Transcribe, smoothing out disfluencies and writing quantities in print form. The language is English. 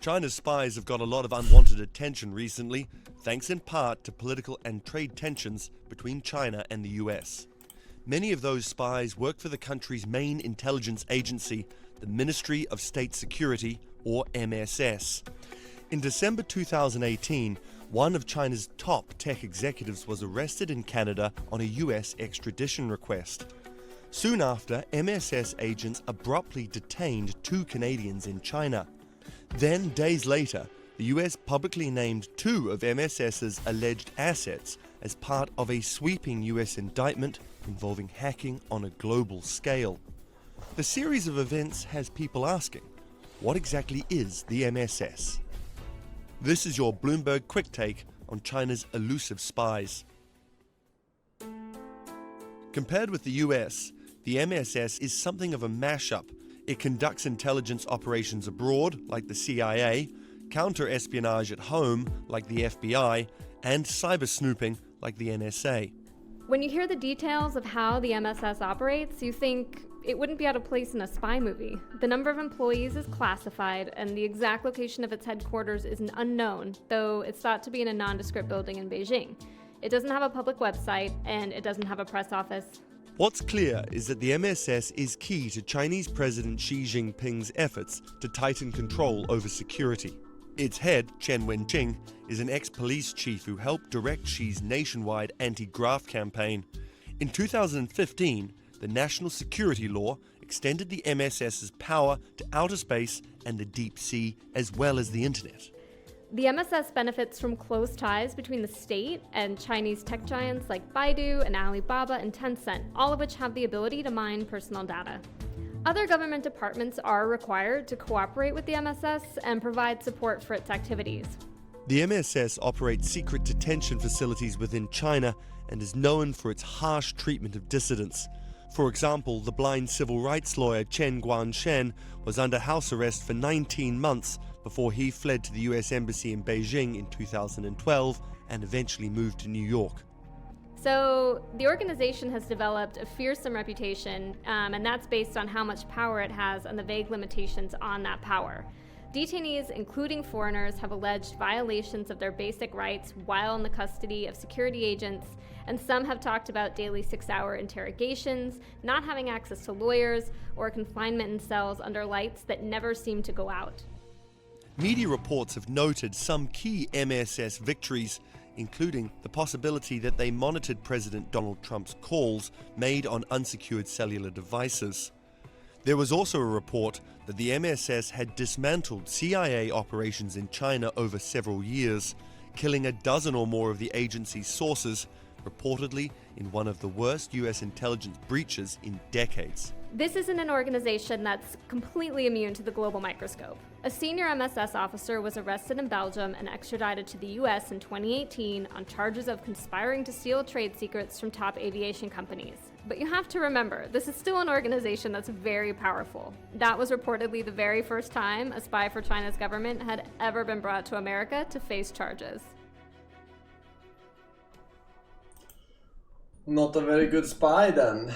China's spies have got a lot of unwanted attention recently, thanks in part to political and trade tensions between China and the US. Many of those spies work for the country's main intelligence agency, the Ministry of State Security, or MSS. In December 2018, one of China's top tech executives was arrested in Canada on a US extradition request. Soon after, MSS agents abruptly detained 2 Canadians in China. Then, days later, the US publicly named 2 of MSS's alleged assets as part of a sweeping US indictment involving hacking on a global scale. The series of events has people asking, what exactly is the MSS? This is your Bloomberg Quick Take on China's elusive spies. Compared with the US, the MSS is something of a mashup. It conducts intelligence operations abroad, like the CIA, counter-espionage at home, like the FBI, and cyber snooping, like the NSA. When you hear the details of how the MSS operates, you think it wouldn't be out of place in a spy movie. The number of employees is classified, and the exact location of its headquarters is unknown, though it's thought to be in a nondescript building in Beijing. It doesn't have a public website, and it doesn't have a press office. What's clear is that the MSS is key to Chinese President Xi Jinping's efforts to tighten control over security. Its head, Chen Wenqing, is an ex-police chief who helped direct Xi's nationwide anti-graft campaign. In 2015, the national security law extended the MSS's power to outer space and the deep sea, as well as the internet. The MSS benefits from close ties between the state and Chinese tech giants like Baidu and Alibaba and Tencent, all of which have the ability to mine personal data. Other government departments are required to cooperate with the MSS and provide support for its activities. The MSS operates secret detention facilities within China and is known for its harsh treatment of dissidents. For example, the blind civil rights lawyer Chen Guangshen was under house arrest for 19 months before he fled to the US Embassy in Beijing in 2012 and eventually moved to New York. So the organization has developed a fearsome reputation, and that's based on how much power it has and the vague limitations on that power. Detainees, including foreigners, have alleged violations of their basic rights while in the custody of security agents, and some have talked about daily 6-hour interrogations, not having access to lawyers, or confinement in cells under lights that never seem to go out. Media reports have noted some key MSS victories, including the possibility that they monitored President Donald Trump's calls made on unsecured cellular devices. There was also a report that the MSS had dismantled CIA operations in China over several years, killing a dozen or more of the agency's sources, reportedly in one of the worst US intelligence breaches in decades. This isn't an organization that's completely immune to the global microscope. A senior MSS officer was arrested in Belgium and extradited to the US in 2018 on charges of conspiring to steal trade secrets from top aviation companies. But you have to remember, this is still an organization that's very powerful. That was reportedly the very first time a spy for China's government had ever been brought to America to face charges. Not a very good spy then.